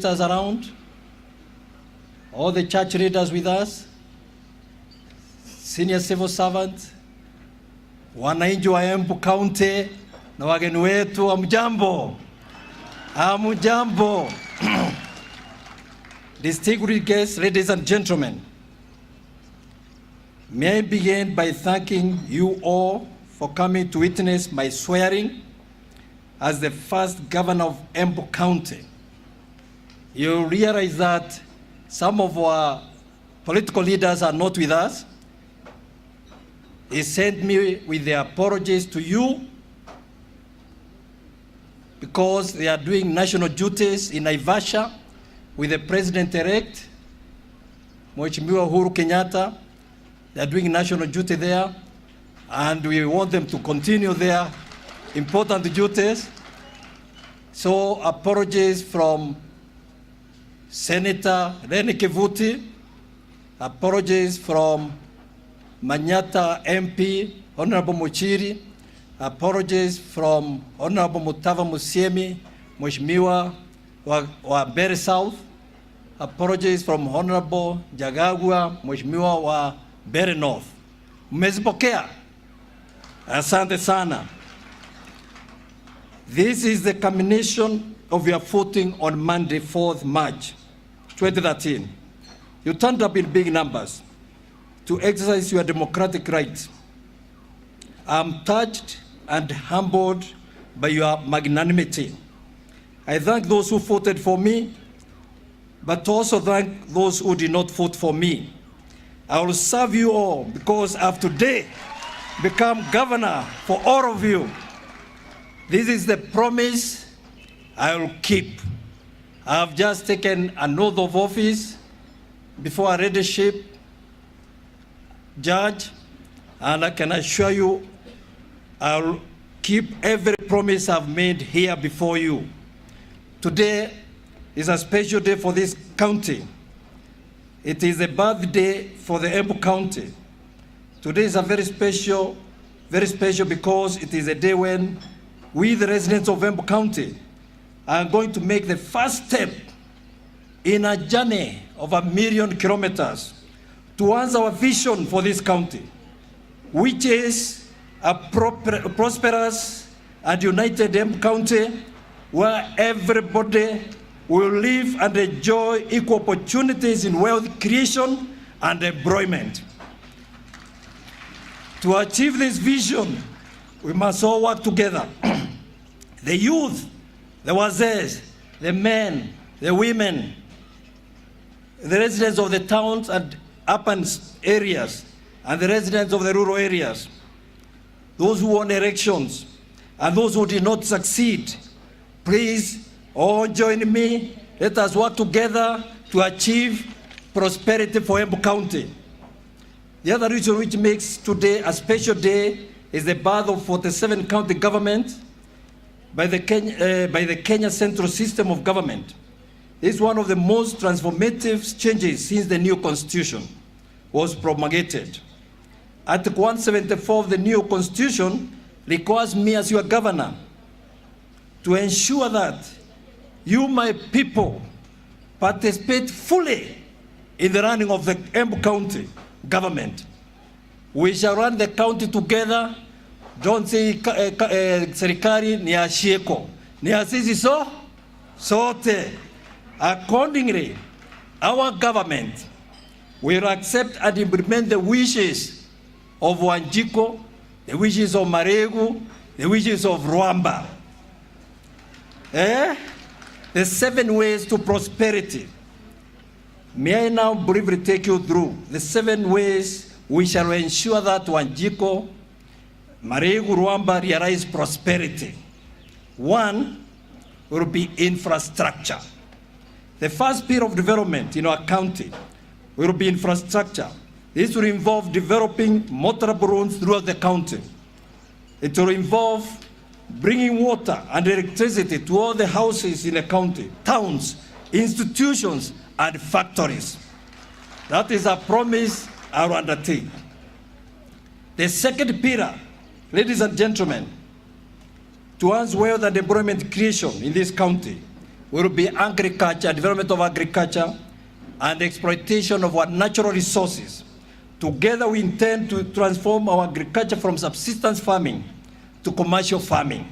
us around, all the church leaders with us, senior civil servants, wananchi wa Embu County na wageni wetu, hamjambo. Hamjambo. Distinguished guests, ladies and gentlemen, may I begin by thanking you all for coming to witness my swearing as the first governor of Embu County. You realize that some of our political leaders are not with us. He sent me with their apologies to you because they are doing national duties in Naivasha with the president-elect, Mheshimiwa Uhuru Kenyatta. They are doing national duty there, and we want them to continue their important duties. So apologies from Senator Rene Kivuti, apologies from Manyata MP, Honorable Muchiri, apologies from Honorable Mutava Musiemi, Mheshimiwa wa Mbeere South, apologies from Honorable Jagagwa, Mheshimiwa wa Mbeere North. Mmezipokea? Asante sana. This is the culmination of your voting on Monday, 4th March 2013. You turned up in big numbers to exercise your democratic rights. I'm touched and humbled by your magnanimity. I thank those who voted for me, but also thank those who did not vote for me. I will serve you all because I've today become governor for all of you. This is the promise I will keep. I have just taken an oath of office before a leadership judge, and I can assure you I will keep every promise I've made here before you. Today is a special day for this county. It is a birthday for the Embu County. Today is a very special because it is a day when we, the residents of Embu County, are going to make the first step in a journey of 1,000,000 kilometers towards our vision for this county, which is a prosperous and united Embu County where everybody will live and enjoy equal opportunities in wealth creation and employment. To achieve this vision, we must all work together. The youth, the wazee, the men, the women, the residents of the towns and urban areas, and the residents of the rural areas, those who won elections, and those who did not succeed, please all join me. Let us work together to achieve prosperity for Embu County. The other reason which makes today a special day is the birth of 47 county government by the Kenya Central System of Government. This is one of the most transformative changes since the new constitution was promulgated. Article 174 of the new constitution requires me as your governor to ensure that you, my people, participate fully in the running of the Embu County government. We shall run the county together. Don't say serikali ni ashieko, ni asisi sote. Accordingly, our government will accept and implement the wishes of Wanjiko, the wishes of Maregu, the wishes of Rwamba. The 7 ways to prosperity. May I now briefly take you through the 7 ways we shall ensure that Wanjiko, Maregu, Rwamba realize prosperity. 1 will be infrastructure. The first pillar of development in our county will be infrastructure. This will involve developing motorable roads throughout the county. It will involve bringing water and electricity to all the houses in the county, towns, institutions, and factories. That is a promise I will undertake. The second pillar, ladies and gentlemen, towards wealth and employment creation in this county will be agriculture, development of agriculture, and exploitation of our natural resources. Together, we intend to transform our agriculture from subsistence farming to commercial farming,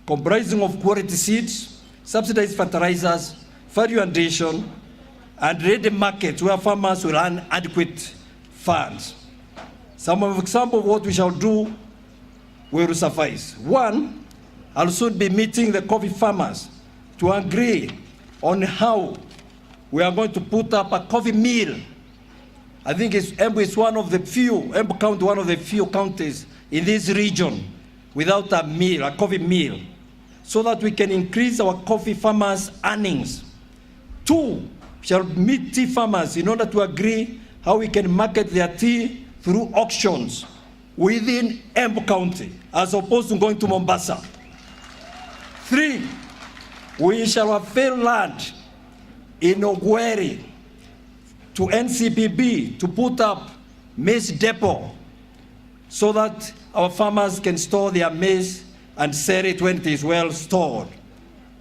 comprising of quality seeds, subsidized fertilizers, value addition, and ready markets where farmers will earn adequate funds. Some of example of what we shall do will suffice. One, I'll soon be meeting the coffee farmers to agree on how we are going to put up a coffee mill. I think Embu is one of the few, Embu County, one of the few counties in this region without a mill, a coffee mill, so that we can increase our coffee farmers' earnings. Two, we shall meet tea farmers in order to agree how we can market their tea through auctions within Embu County, as opposed to going to Mombasa. Three, we shall avail land in Ogweri to NCPB to put up maize depot so that our farmers can store their maize and sell it when it is well stored.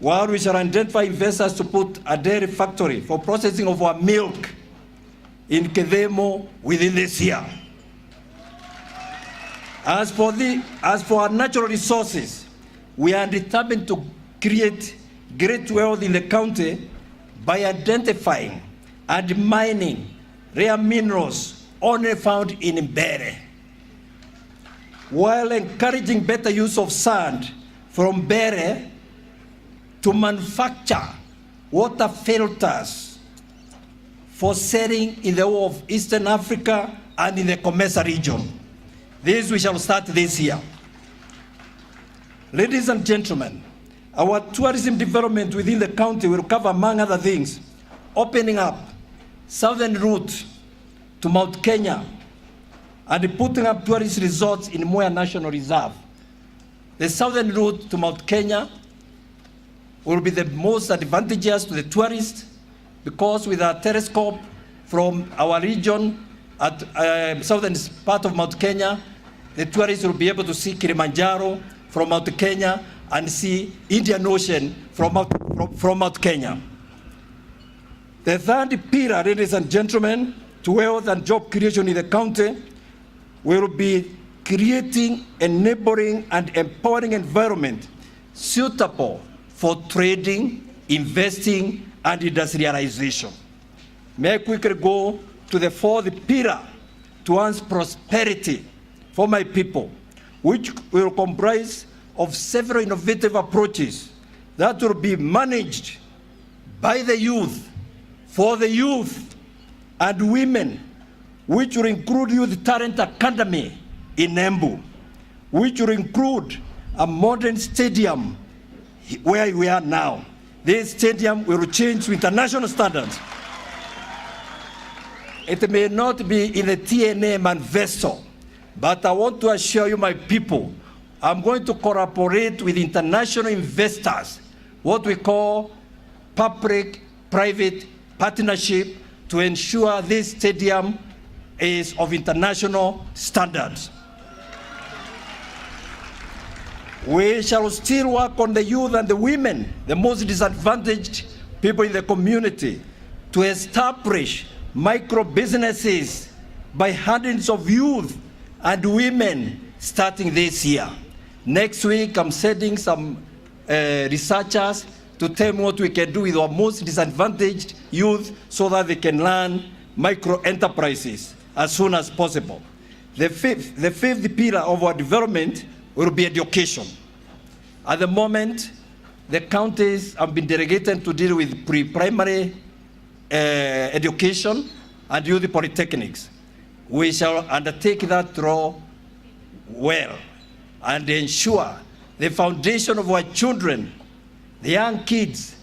While we shall identify investors to put a dairy factory for processing of our milk in Kedemo within this year. As for our natural resources, we are determined to create great wealth in the county by identifying and mining rare minerals only found in Mbere, while encouraging better use of sand from Mbere to manufacture water filters for selling in the whole of Eastern Africa and in the Comesa region. This we shall start this year. Ladies and gentlemen, our tourism development within the county will cover, among other things, opening up southern route to Mount Kenya and putting up tourist resorts in Moya National Reserve. The southern route to Mount Kenya will be the most advantageous to the tourists because with a telescope from our region at southern part of Mount Kenya, the tourists will be able to see Kilimanjaro from Mount Kenya and see Indian Ocean from Mount Kenya. The third pillar, ladies and gentlemen, to wealth and job creation in the county will be creating, enabling, and empowering environment suitable for trading, investing, and industrialization. May I quickly go to the fourth pillar towards prosperity for my people, which will comprise of several innovative approaches that will be managed by the youth, for the youth and women, which will include Youth Talent Academy in Embu, which will include a modern stadium where we are now. This stadium will change to international standards. It may not be in the TNA manifesto, but I want to assure you, my people, I'm going to cooperate with international investors, what we call public-private partnership, to ensure this stadium is of international standards. We shall still work on the youth and the women, the most disadvantaged people in the community, to establish micro businesses by hundreds of youth and women starting this year. Next week, I'm sending some researchers to tell me what we can do with our most disadvantaged youth so that they can learn micro enterprises as soon as possible. The fifth pillar of our development will be education. At the moment, the counties have been delegated to deal with pre-primary education and youth polytechnics. We shall undertake that role well and ensure the foundation of our children, the young kids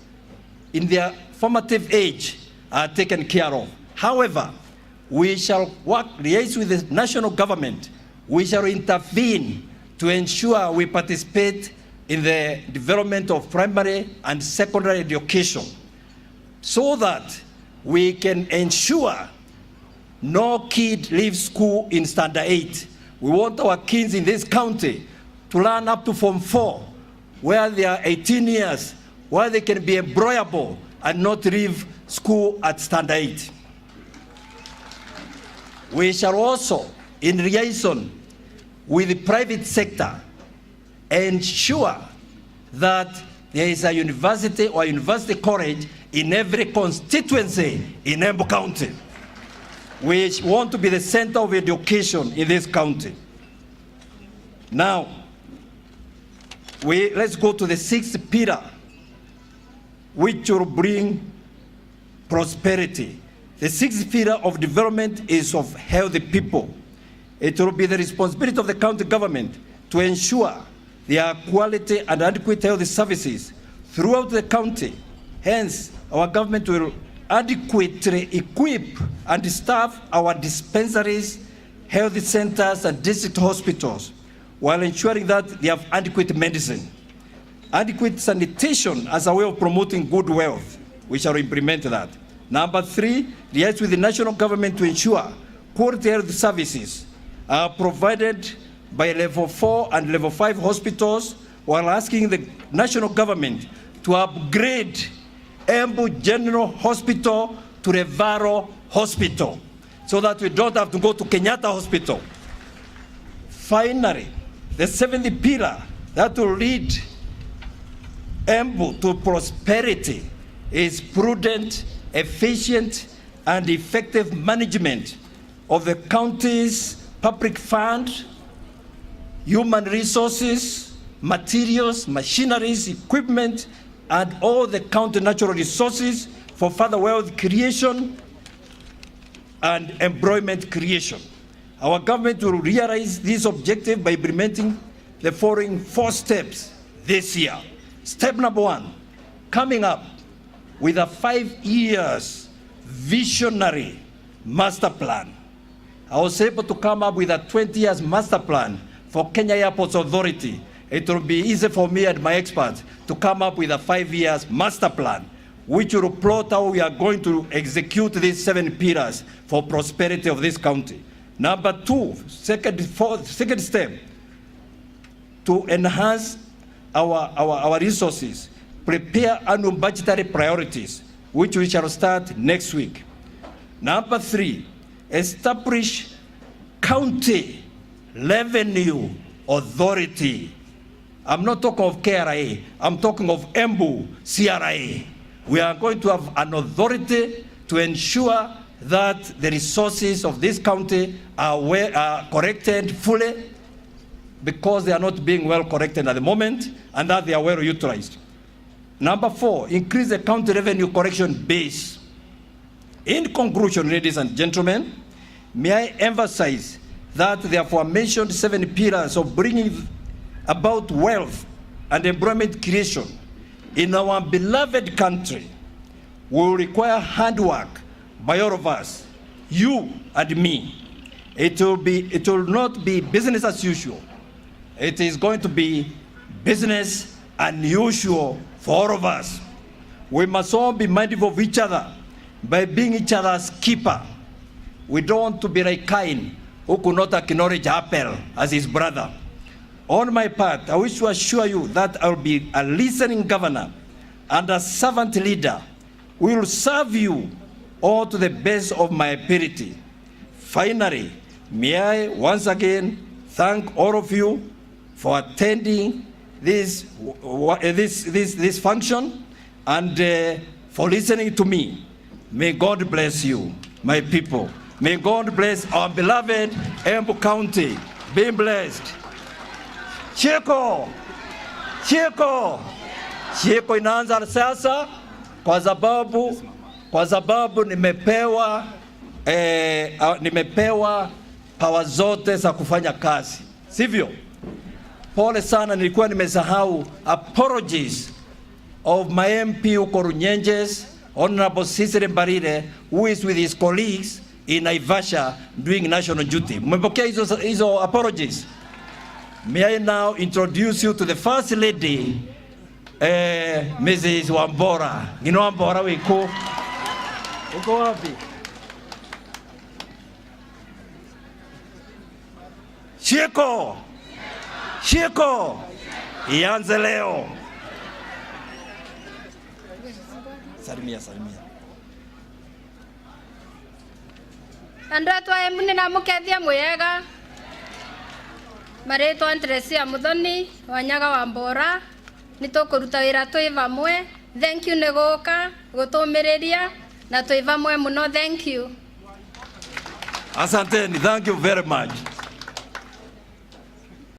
in their formative age, are taken care of. However, we shall liaise with the national government. We shall intervene to ensure we participate in the development of primary and secondary education so that we can ensure no kid leaves school in standard 8. We want our kids in this county to learn up to Form 4, where they are 18 years where they can be employable and not leave school at standard 8. We shall also, in liaison with the private sector, ensure that there is a university or university college in every constituency in Embu County. We want to be the center of education in this county. Now, let's go to the 6th pillar, which will bring prosperity. The 6th pillar of development is of healthy people. It will be the responsibility of the county government to ensure there are quality and adequate health services throughout the county. Hence, our government will adequately equip and staff our dispensaries, health centers, and district hospitals, while ensuring that they have adequate medicine. Adequate sanitation as a way of promoting good wealth. We shall implement that. Number 3, liaise with the national government to ensure quality health services are provided by level 4 and level 5 hospitals, while asking the national government to upgrade Embu General Hospital to Revaro Hospital, so that we don't have to go to Kenyatta Hospital. Finally, the 7th pillar that will lead Embu to prosperity is prudent, efficient, and effective management of the county's public fund, human resources, materials, machineries, equipment, and all the county natural resources for further wealth creation and employment creation. Our government will realize this objective by implementing the following 4 steps this year. Step number 1, coming up with a 5 years visionary master plan. I was able to come up with a 20 years master plan for Kenya Airports Authority. It will be easy for me and my experts to come up with a 5 years master plan, which will plot how we are going to execute these 7 pillars for prosperity of this county. Number 2, second step, to enhance our resources, prepare annual budgetary priorities, which we shall start next week. Number 3, establish county revenue authority. I'm not talking of KRA, I'm talking of Embu CRA. We are going to have an authority to ensure that the resources of this county are corrected fully, because they are not being well corrected at the moment, and that they are well utilized. Number 4, increase the county revenue collection base. In conclusion, ladies and gentlemen, may I emphasize that the aforementioned 7 pillars of bringing about wealth and employment creation in our beloved country will require hard work by all of us, you and me. It will not be business as usual. It is going to be business unusual for all of us. We must all be mindful of each other by being each other's keeper. We don't want to be like Cain, who could not acknowledge Abel as his brother. On my part, I wish to assure you that I will be a listening governor and a servant leader who will serve you all to the best of my ability. Finally, may I once again thank all of you for attending this function and for listening to me. May God bless you, my people. May God bless our beloved Embu County. Be blessed. Cheko, cheko, cheko inaanza sasa kwa sababu nimepewa power zote za kufanya kazi, sivyo? Pole sana, nilikuwa nimesahau. Apologies of my MP huko Runyenjes, Honorable Cicely Mbarire, who is with his colleagues in Naivasha doing national duty. Mmepokea hizo apologies? May I now introduce you to the First Lady, Mrs. Wambora. You know Wambora wiko? Uko wapi? Shiko! Shiko! Ianze leo. Salimia. Andũ atwaye mune na mukethia mwega. Maretwa Teresia Muthoni wa Nyaga Wambora. Nitukuruta wira twi vamwe. Thank you nĩ gũka gũtũmĩrĩria na twi vamwe muno. Thank you. Asanteni, thank you very much.